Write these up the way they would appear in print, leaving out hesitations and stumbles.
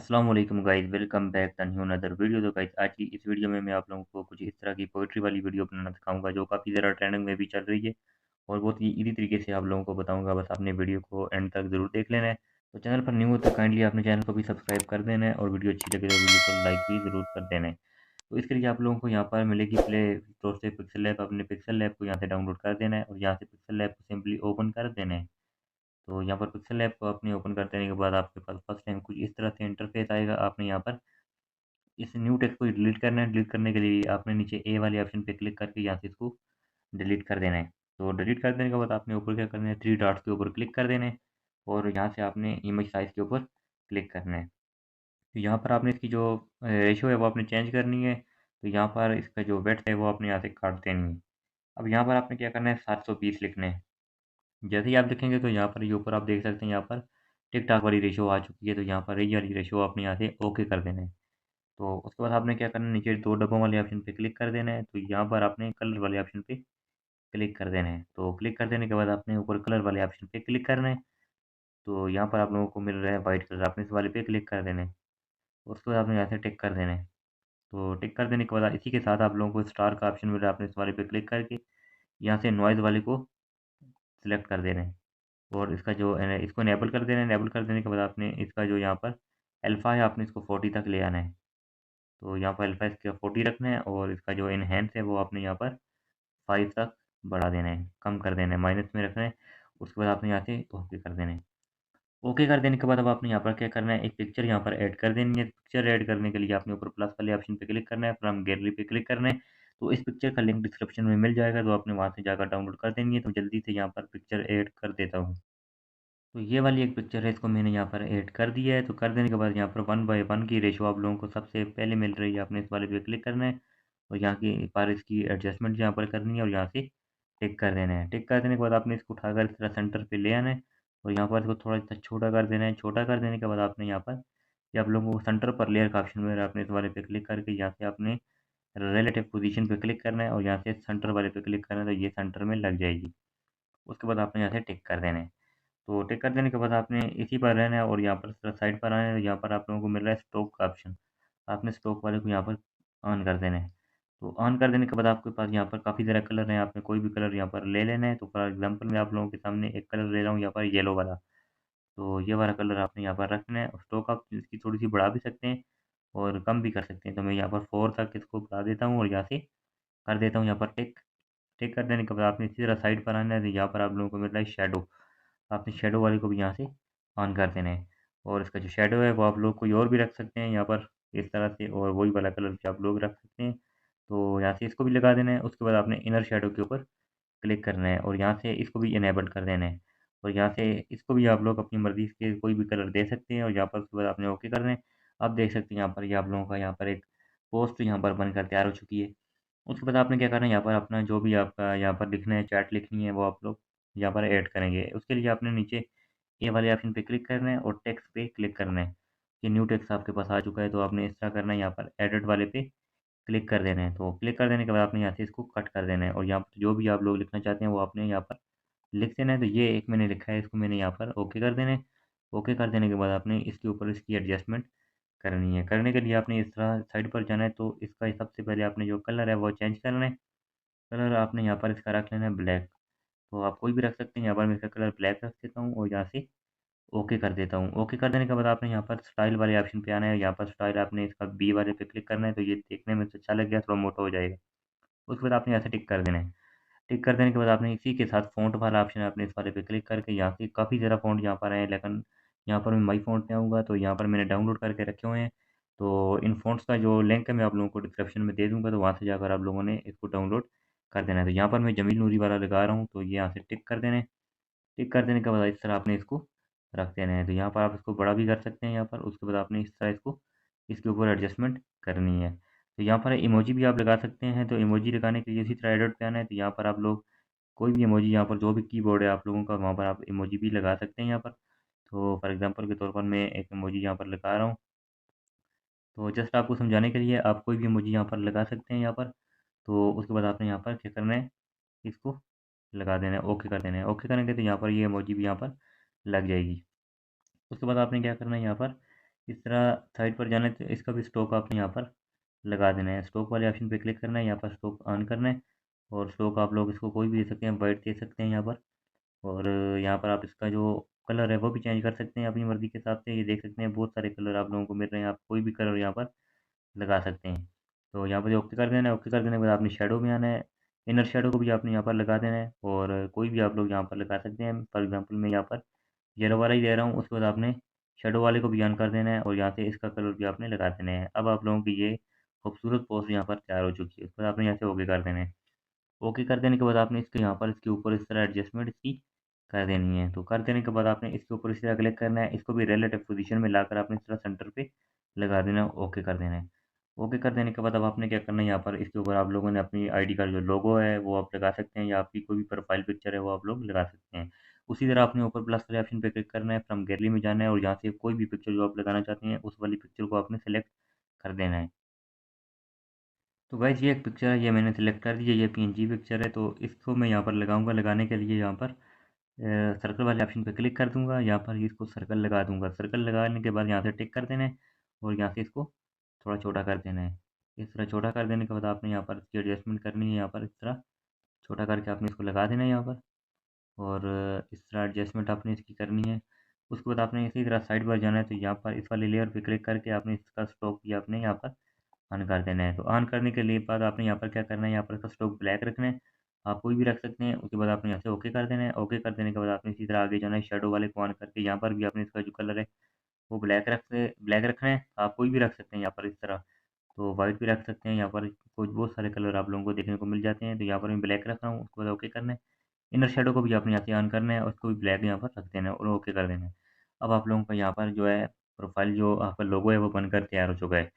अस्सलाम वालेकुम guys, welcome back to new another video. तो गाइस आज की इस वीडियो में मैं आप लोगों को कुछ इस तरह की पोएट्री वाली वीडियो बनाना सिखाऊंगा जो काफ़ी ज़्यादा ट्रेंडिंग में भी चल रही है और बहुत ही ईज़ी तरीके से आप लोगों को बताऊंगा। बस आपने वीडियो को एंड तक ज़रूर देख लेना है। तो चैनल पर न्यू हो तो काइंडली आपने चैनल को भी सब्सक्राइब कर देना है और वीडियो अच्छी लगे तो वीडियो को लाइक भी ज़रूर कर देना है। तो इसके लिए आप लोगों को यहाँ पर मिलेगी प्ले स्टोर से पिक्सल लैब। अपने पिक्सल लैब को यहाँ से डाउनलोड कर देना है और यहाँ से पिक्सल लैब को सिंपली ओपन कर देना है। तो यहाँ पर पिक्सल लैब को अपने ओपन कर देने के बाद आपके पास फर्स्ट टाइम कुछ इस तरह से इंटरफेस आएगा। आपने यहाँ पर इस न्यू टेक्स्ट को डिलीट करना है। डिलीट करने के लिए आपने नीचे ए वाले ऑप्शन पे क्लिक करके यहाँ से इसको डिलीट कर देना है। तो डिलीट कर देने के बाद आपने ऊपर क्या करना है, थ्री डॉट्स के ऊपर क्लिक कर देना है और यहाँ से आपने इमेज साइज़ के ऊपर क्लिक करना है। तो यहाँ पर आपने इसकी जो रेशियो है वो आपने चेंज करनी है। तो यहाँ पर इसका जो वेड्थ है वो आपने यहाँ से काट देनी है। अब यहाँ पर आपने क्या करना है, 720 लिखना है। जैसे ही आप लिखेंगे तो यहाँ पर ये ऊपर आप देख सकते हैं, यहाँ पर टिक-टाक वाली रेशियो आ चुकी है। तो यहाँ पर ये वाली रेशियो आपने यहाँ से ओके कर देना है। तो उसके बाद आपने क्या करना है, नीचे 2 डब्बों वाले ऑप्शन पे क्लिक कर देना है। तो यहाँ पर आपने कलर वाले ऑप्शन पे क्लिक कर देना है। तो क्लिक कर देने के बाद आपने ऊपर कलर वाले ऑप्शन पे क्लिक करना है। तो यहाँ पर आप लोगों को मिल रहा है वाइट कलर, आपने इस वाले पे क्लिक कर देना है। उसके बाद आपने यहाँ से टिक कर देना है। तो टिक कर देने के बाद इसी के साथ आप लोगों को स्टार का ऑप्शन मिल रहा है, आपने इस वाले पे क्लिक करके यहाँ से नॉइज़ वाले को सिलेक्ट कर देना है और इसका जो इसको इनेबल कर देना है। इनेबल कर देने के बाद आपने इसका जो यहाँ पर अल्फ़ा है, आपने इसको 40 तक ले आना है। तो यहाँ पर अल्फ़ा इसका 40 रखना है और इसका जो एनहांस है वो आपने यहाँ पर 5 तक बढ़ा देना है, कम कर देना है, माइनस में रखना है। उसके बाद आपने यहाँ से ओके कर देना है। ओके कर देने के बाद अब आपने यहाँ पर क्या करना है, एक पिक्चर यहाँ पर ऐड कर देनी है। पिक्चर ऐड करने के लिए आपने ऊपर प्लस वाले ऑप्शन पे क्लिक करना है, फ्रॉम गैलरी पे क्लिक करना है। तो इस पिक्चर का लिंक डिस्क्रिप्शन में मिल जाएगा, तो आपने वहाँ से जाकर डाउनलोड कर देनी है। तो जल्दी से यहाँ पर पिक्चर ऐड कर देता हूँ। तो ये वाली एक पिक्चर है, इसको मैंने यहाँ पर ऐड कर दिया है। तो कर देने के बाद यहाँ पर 1/1 की रेशियो आप लोगों को सबसे पहले मिल रही है, आपने इस वाले पे क्लिक करना है और यहाँ की पर इसकी एडजस्टमेंट यहाँ पर करनी है और यहाँ से टिक कर देना है। टिक कर देने के बाद आपने इसको उठाकर इस तरह सेंटर पे ले आना है और यहाँ पर इसको थोड़ा-सा छोटा कर देना है। छोटा कर देने के बाद आपने यहाँ पर ये आप लोगों को सेंटर पर लेयर का ऑप्शन मिल रहा है, आपने इस वाले पे क्लिक करके यहाँ से आपने रिलेटिव पोज़ीशन पे क्लिक करना है और यहाँ से सेंटर वाले पे क्लिक करना है, तो ये सेंटर में लग जाएगी। उसके बाद आपने यहाँ से टिक कर देना है। तो टिक कर देने के बाद आपने इसी पर रहना है और यहाँ पर साइड पर आना है। यहाँ पर आप लोगों को मिल रहा है स्टॉक का ऑप्शन, आपने स्टॉक वाले को यहाँ पर ऑन कर देना है। तो ऑन कर देने के बाद आपके पास यहाँ पर काफ़ी सारे कलर हैं, आपने कोई भी कलर यहाँ पर ले लेना है। तो फॉर एग्ज़ाम्पल मैं आप लोगों के सामने एक कलर ले रहा हूँ यहाँ पर, येलो वाला। तो ये वाला कलर आपने यहाँ पर रखना है और स्टॉक आप इसकी थोड़ी-सी बढ़ा भी सकते हैं और कम भी कर सकते हैं। तो मैं यहाँ पर 4 तक इसको बढ़ा देता हूँ और यहाँ से कर देता हूँ यहाँ पर टिक। टिक कर देने के बाद आपने इसी तरह साइड पर आना है, तो यहाँ पर आप लोगों को मिल रहा है शैडो। आपने शैडो वाले को भी यहाँ से ऑन कर देना है और इसका जो शैडो है वो आप लोग कोई और भी रख सकते हैं यहाँ पर इस तरह से, और वही वाला कलर भी आप लोग रख सकते हैं। तो यहाँ से इसको भी लगा देना है। उसके बाद आपने इनर शैडो के ऊपर क्लिक करना है और यहाँ से इसको भी इनेबल कर देना है और यहाँ से इसको भी आप लोग अपनी मर्ज़ी के कोई भी कलर दे सकते हैं और यहाँ पर उसके बाद आपने ओके कर देना है। आप देख सकते हैं यहाँ पर ये आप लोगों का यहाँ पर एक पोस्ट यहाँ पर बनकर तैयार हो चुकी है। उसके बाद आपने क्या करना है, यहाँ पर अपना जो भी आपका यहाँ पर लिखना है, चैट लिखनी है, वो आप लोग यहाँ पर ऐड करेंगे। उसके लिए आपने नीचे ये वाले ऑप्शन पे क्लिक करना है और टेक्स्ट पे क्लिक करना है। ये न्यू टेक्स्ट आपके पास आ चुका है, तो आपने इस तरह करना है, यहाँ पर एडिट वाले पे क्लिक कर देना है। तो क्लिक कर देने के बाद आपने यहाँ से इसको कट कर देना है और यहाँ पर जो भी आप लोग लिखना चाहते हैं वो आपने यहाँ पर लिख देना है। तो ये एक मैंने लिखा है, इसको मैंने यहाँ पर ओके कर देना है। ओके कर देने के बाद आपने इसके ऊपर इसकी एडजस्टमेंट करनी है। करने के लिए आपने इस तरह साइड पर जाना है, तो इसका सबसे पहले आपने जो कलर है वो चेंज करना है। कलर आपने यहाँ पर इसका रख लेना है ब्लैक। तो आप कोई भी रख सकते हैं, यहाँ पर मैं इसका कलर ब्लैक रख देता हूँ और यहाँ से ओके कर देता हूँ। ओके कर देने के बाद आपने यहाँ पर स्टाइल वाले ऑप्शन पे आना है। यहाँ पर स्टाइल आपने इसका बी वाले पे क्लिक करना है, तो ये देखने में तो अच्छा लग गया, थोड़ा मोटा हो जाएगा। उसके बाद आपने यहाँ से टिक कर देना है। टिक कर देने के बाद आपने इसी के साथ फ़ॉन्ट वाला ऑप्शन है, आपने इस वाले पे क्लिक करके यहाँ से काफ़ी ज़्यादा फ़ॉन्ट यहाँ पर आए हैं, लेकिन यहाँ पर मैं माई फ़ॉन्ट पे आऊँगा, तो यहाँ पर मैंने डाउनलोड करके रखे हुए हैं। तो इन फ़ॉन्ट्स का जो लिंक है मैं आप लोगों को डिस्क्रिप्शन में दे दूँगा, तो वहाँ से जाकर आप लोगों ने इसको डाउनलोड कर देना है। तो यहाँ पर मैं जमील नूरी वाला लगा रहा हूँ, तो ये यहाँ से टिक कर देना है। टिक कर देने के बाद इस तरह आपने इसको रख देना है। तो यहाँ पर आप इसको बड़ा भी कर सकते हैं यहाँ पर। उसके बाद आपने इस तरह इसको इसके ऊपर एडजस्टमेंट करनी है। तो यहाँ पर इमोजी भी आप लगा सकते हैं। तो इमोजी लगाने के लिए इसी तरह एडिट पे आना है। तो यहाँ पर आप लोग कोई भी इमोजी, यहाँ पर जो भी कीबोर्ड है आप लोगों का, वहाँ पर आप इमोजी भी लगा सकते हैं यहाँ पर। तो फॉर एग्ज़ाम्पल के तौर पर मैं एक इमोजी यहाँ पर लगा रहा हूँ। तो जस्ट आपको समझाने के लिए आप कोई भी इमोजी यहाँ पर लगा सकते हैं यहाँ पर। तो उसके बाद आपने यहाँ पर क्या करना है, इसको लगा देना है, ओके कर देना है। ओके करेंगे तो यहाँ पर ये इमोजी भी यहाँ पर लग जाएगी। उसके बाद आपने क्या करना है, यहाँ पर इस तरह साइड पर जाना है तो इसका भी स्टॉक आपने यहाँ पर लगा देना है। स्टॉक वाले ऑप्शन पे क्लिक करना है, यहाँ पर स्टॉक ऑन करना है और स्टॉक आप लोग इसको कोई भी दे सकते हैं, वाइट दे सकते हैं यहाँ पर। और यहाँ पर आप इसका जो कलर है वो भी चेंज कर सकते हैं अपनी मर्ज़ी के हिसाब से। ये देख सकते हैं बहुत सारे कलर आप लोगों को मिल रहे हैं, आप कोई भी कलर यहाँ पर लगा सकते हैं। तो यहाँ पर जो ओके कर देना है, ओके कर देने के बाद आपने शैडो में आना है, इनर शैडो को भी आपने यहाँ पर लगा देना है और कोई भी आप लोग यहाँ पर लगा सकते हैं। फॉर एग्ज़ाम्पल मैं यहाँ पर येलो वाला ही दे रहा हूँ, उसके बाद आपने शैडो वाले को भी ऑन कर देना है और यहाँ से इसका कलर भी आपने लगा देना है। अब आप लोगों की ये खूबसूरत पोस्ट यहाँ पर तैयार हो चुकी है। उसके बाद आपने यहाँ से ओके कर देना है। ओके कर देने के बाद आपने इसके यहाँ पर इसके ऊपर इस तरह एडजस्टमेंट इसकी कर देनी है। तो कर देने के बाद आपने इसके ऊपर इस तरह क्लिक करना है, इसको भी रिलेटिव पोजीशन में लाकर आपने इस तरह सेंटर पे लगा देना है, ओके कर देना है। ओके कर देने के बाद अब आपने क्या करना है, यहाँ पर इसके ऊपर आप लोगों ने अपनी आईडी का जो लोगो है वो आप लगा सकते हैं या आपकी कोई भी प्रोफाइल पिक्चर है वो आप लोग लगा सकते हैं। उसी तरह आपने ऊपर प्लस वाले ऑप्शन पे क्लिक करना है, फ्रॉम गैलरी में जाना है और यहाँ से कोई भी पिक्चर जो आप लगाना चाहते हैं उस वाली पिक्चर को आपने सेलेक्ट कर देना है। तो गाइस ये एक पिक्चर है, ये मैंने सेलेक्ट कर दी है, ये पीएनजी पिक्चर है। तो इसको मैं यहाँ पर लगाऊंगा, लगाने के लिए यहाँ पर सर्कल वाले ऑप्शन पे क्लिक कर दूंगा, यहाँ पर इसको सर्कल लगा दूंगा। सर्कल लगाने के बाद यहाँ से टिक कर देना है और यहाँ से इसको थोड़ा छोटा कर देना है। इस तरह छोटा कर देने के बाद आपने यहाँ पर इसकी एडजस्टमेंट करनी है, यहाँ पर इस तरह छोटा करके आपने इसको लगा देना है यहाँ पर। और इस तरह एडजस्टमेंट आपने इसकी करनी है। उसके बाद आपने इसी तरह साइड पर जाना है, तो यहाँ पर इस वाले लेयर पे क्लिक करके आपने इसका स्टॉक भी आपने यहाँ पर ऑन कर देना है। तो ऑन करने के लिए बाद आपने यहाँ पर क्या करना है, यहाँ पर इसका स्टॉक ब्लैक रखना है, आप कोई भी रख सकते हैं। उसके बाद आपने यहाँ से ओके कर देना है। ओके कर देने के बाद आपने इसी तरह आगे जाना है, शेडो वाले को ऑन करके यहाँ पर भी आपने इसका जो कलर है वो ब्लैक रखना है। आप कोई भी रख सकते हैं यहाँ पर इस तरह, तो वाइट भी रख सकते हैं। यहाँ पर कुछ बहुत सारे कलर आप लोगों को देखने को मिल जाते हैं, तो यहाँ पर मैं ब्लैक रख रहा हूँ। उसके बाद ओके करना है। इनर शैडो को भी आपने यहाँ से ऑन करना है और उसको भी ब्लैक यहाँ पर रख देना है और ओके कर देना है। अब आप लोगों का यहाँ पर जो है प्रोफाइल जो आपका लोगो है वो बनकर तैयार हो चुका है।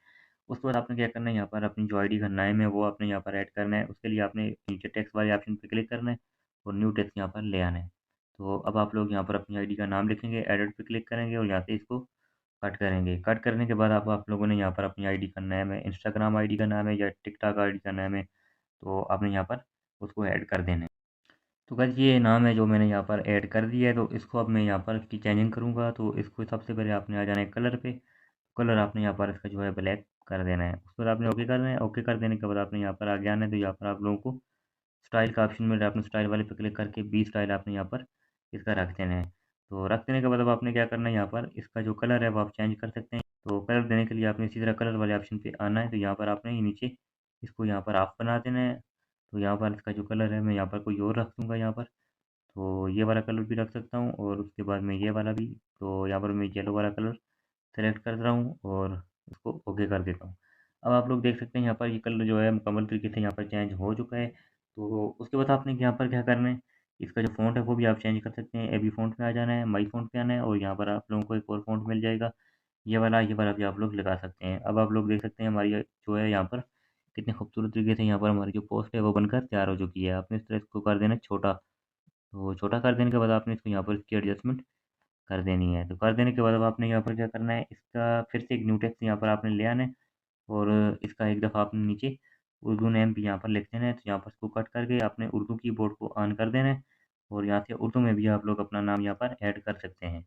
उसके बाद आपने क्या करना है, यहाँ पर अपनी जो आईडी का नेम है वो आपने यहाँ पर ऐड करना है। उसके लिए आपने नीचे टेक्स्ट वाले ऑप्शन पे क्लिक करना है और न्यू टेक्स्ट यहाँ पर ले आना है। तो अब आप लोग यहाँ पर अपनी आईडी का नाम लिखेंगे, एडिट पे क्लिक करेंगे और यहाँ से इसको कट करेंगे। कट करने के बाद आप लोगों ने यहाँ पर अपनी आईडी का नाम है, इंस्टाग्राम आईडी का नाम है या टिकटॉक आईडी का नाम है, तो आपने यहाँ पर उसको ऐड कर देना है। तो गाइस ये नाम है जो मैंने यहाँ पर ऐड कर दिया है, तो इसको अब मैं यहाँ पर इसकी चेंजिंग करूँगा। तो इसको सबसे पहले आपने आ जाना है कलर पे, कलर आपने यहाँ पर इसका जो है ब्लैक कर देना है। उसके बाद आपने ओके करना है। ओके कर देने के बाद आपने यहाँ पर आगे आना है, तो यहाँ पर आप लोगों को स्टाइल का ऑप्शन मिल रहा है, आपने स्टाइल वाले पे क्लिक करके बी स्टाइल आपने यहाँ पर इसका रख देना है। तो रख देने के बाद अब आपने क्या करना है, यहाँ पर इसका जो कलर है वो आप चेंज कर सकते हैं। तो कलर देने के लिए आपने इसी तरह कलर वाले ऑप्शन पे आना है, तो यहाँ पर आपने ये नीचे इसको यहाँ पर ऑफ बना देना है। तो यहाँ पर इसका जो कलर है मैं यहाँ पर कोई और रख दूँगा यहाँ पर। तो ये वाला कलर भी रख सकता हूँ और उसके बाद में ये वाला भी। तो यहाँ पर मैं येलो वाला कलर सेलेक्ट कर रहा हूँ और इसको ओके कर देता हूँ। अब आप लोग देख सकते हैं यहाँ पर ये कलर जो है मुकम्मल तरीके से यहाँ पर चेंज हो चुका है। तो उसके बाद आपने यहाँ पर क्या करना है, इसका जो फ़ॉन्ट है वो भी आप चेंज कर सकते हैं। एबी फ़ॉन्ट में आ जाना है, माई फ़ॉन्ट पे आना है और यहाँ पर आप लोगों को एक और फ़ॉन्ट मिल जाएगा। ये वाला भी आप लोग लगा सकते हैं। अब आप लोग देख सकते हैं हमारी जो है यहाँ पर कितने खूबसूरत तरीके से यहाँ पर हमारी जो पोस्ट है वो बनकर तैयार हो चुकी है। आपने इस तरह इसको कर देना है छोटा। तो छोटा कर देने के बाद आपने इसको यहाँ पर इसकी एडजस्टमेंट कर देनी है। तो कर देने के बाद अब आपने यहाँ पर क्या करना है, इसका फिर से एक न्यू टेक्स्ट यहाँ पर आपने ले आना है और इसका एक दफ़ा आपने नीचे उर्दू नेम भी यहाँ पर लिख देना है। तो यहाँ पर इसको कट करके आपने उर्दू कीबोर्ड को ऑन कर देना है और यहाँ से उर्दू में भी आप लोग अपना नाम यहाँ पर ऐड कर सकते हैं।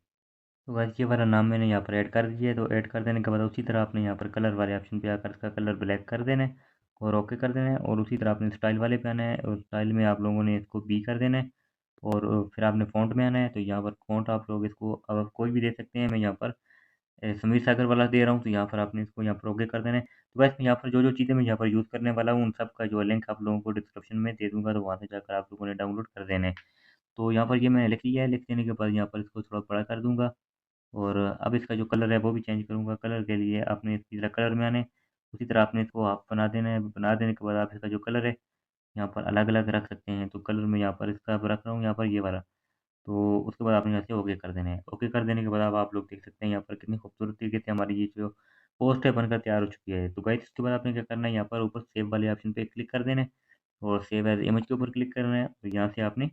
तो गाइस ये वाला नाम मैंने यहाँ पर ऐड कर दिया है। तो ऐड कर देने के बाद उसी तरह आपने यहाँ पर कलर वाले ऑप्शन पे आकर इसका कलर ब्लैक कर देना है और ओके कर देना है और उसी तरह आपने स्टाइल वाले पे आना है और स्टाइल में आप लोगों ने इसको बी कर देना है और फिर आपने फ़ॉन्ट में आना है। तो यहाँ पर फ़ॉन्ट आप लोग इसको अब कोई भी दे सकते हैं। मैं यहाँ पर समीर सागर वाला दे रहा हूँ, तो यहाँ पर आपने इसको यहाँ पर ओके कर देना है। तो वैसे यहाँ पर जो-जो चीज़ें मैं यहाँ पर यूज़ करने वाला हूँ, उन सब का जो लिंक आप लोगों को डिस्क्रिप्शन में दे दूँगा, तो वहाँ से जाकर आप लोगों ने डाउनलोड कर देना है। तो यहाँ पर ये मैंने लिख लिया है, लिख देने के बाद यहाँ पर इसको थोड़ा बड़ा कर दूँगा और अब इसका जो कलर है वो भी चेंज करूँगा। कलर के लिए आपने इसी तरह कलर में आना है, उसी तरह आपने इसको हाफ बना देना है। बना देने के बाद आप इसका जो कलर है, यहाँ पर अलग-अलग रख सकते हैं। तो कलर मैं यहाँ पर इसका अब रख रहा हूँ यहाँ पर ये वाला। तो उसके बाद आपने यहाँ से ओके कर देना है। ओके कर देने के बाद अब आप लोग देख सकते हैं यहाँ पर कितनी खूबसूरत तरीके से हमारी ये जो पोस्ट है बनकर तैयार हो चुकी है। तो गाइस इसके बाद आपने क्या करना है, यहाँ पर ऊपर सेव वाले ऑप्शन पे क्लिक कर देना है और सेव एज़ इमेज के ऊपर क्लिक करना है। तो यहाँ से आपने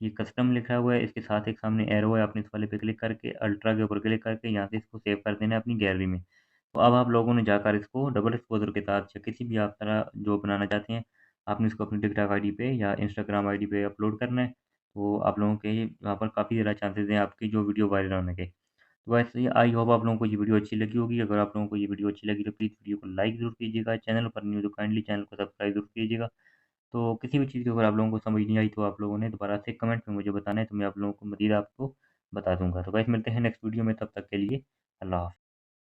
ये कस्टम लिखा हुआ है, इसके साथ एक सामने एरो है, आपने इस वाले पे क्लिक करके अल्ट्रा के ऊपर क्लिक करके यहाँ से इसको सेव कर देना है अपनी गैलरी में। तो अब आप लोगों ने जाकर इसको डबल एक्सपोज़र के साथ या किसी भी आप तरह जो बनाना चाहते हैं, आपने इसको अपनी टिकटॉक आईडी पे या इंस्टाग्राम आईडी पे अपलोड करना है। तो आप लोगों के वहाँ पर काफ़ी ज़्यादा चांसेज़ हैं आपकी जो वीडियो वायरल होने के। तो वैसे ही आई होप आप लोगों को ये वीडियो अच्छी लगी होगी। अगर आप लोगों को ये वीडियो अच्छी लगी तो प्लीज़ वीडियो को लाइक ज़रूर कीजिएगा। चैनल पर न्यू हो तो काइंडली चैनल को सब्सक्राइब ज़रूर कीजिएगा। तो किसी भी चीज़ की अगर आप लोगों को समझ नहीं आई तो आप लोगों ने दोबारा से कमेंट में मुझे बताना है, तो मैं आप लोगों को मज़ीद आपको बता दूँगा। तो गाइस मिलते हैं नेक्स्ट वीडियो में, तब तक के लिए अल्लाह हाफ़िज़।